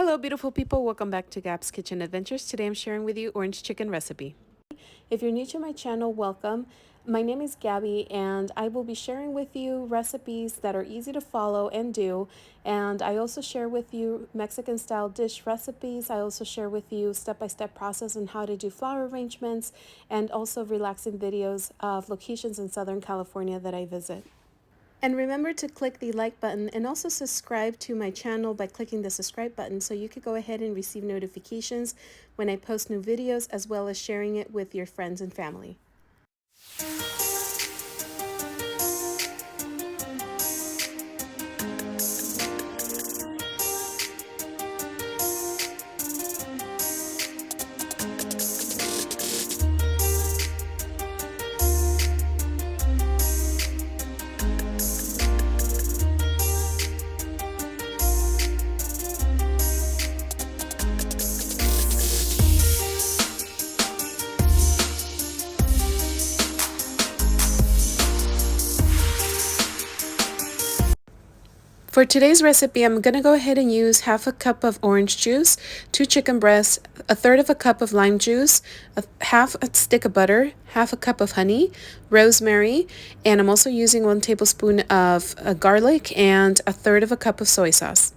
Hello beautiful people, welcome back to Gabs Kitchen Adventures. Today I'm sharing with you orange chicken recipe. If you're new to my channel, welcome. My name is Gabby and I will be sharing with you recipes that are easy to follow and do. And I also share with you Mexican style dish recipes. I also share with you step-by-step process on how to do flower arrangements and also relaxing videos of locations in Southern California that I visit. And remember to click the like button and also subscribe to my channel by clicking the subscribe button so you could go ahead and receive notifications when I post new videos, as well as sharing it with your friends and family. For today's recipe, I'm going to go ahead and use half a cup of orange juice, 2 chicken breasts, a third of a cup of lime juice, half a stick of butter, half a cup of honey, rosemary, and I'm also using 1 tablespoon of garlic and a third of a cup of soy sauce.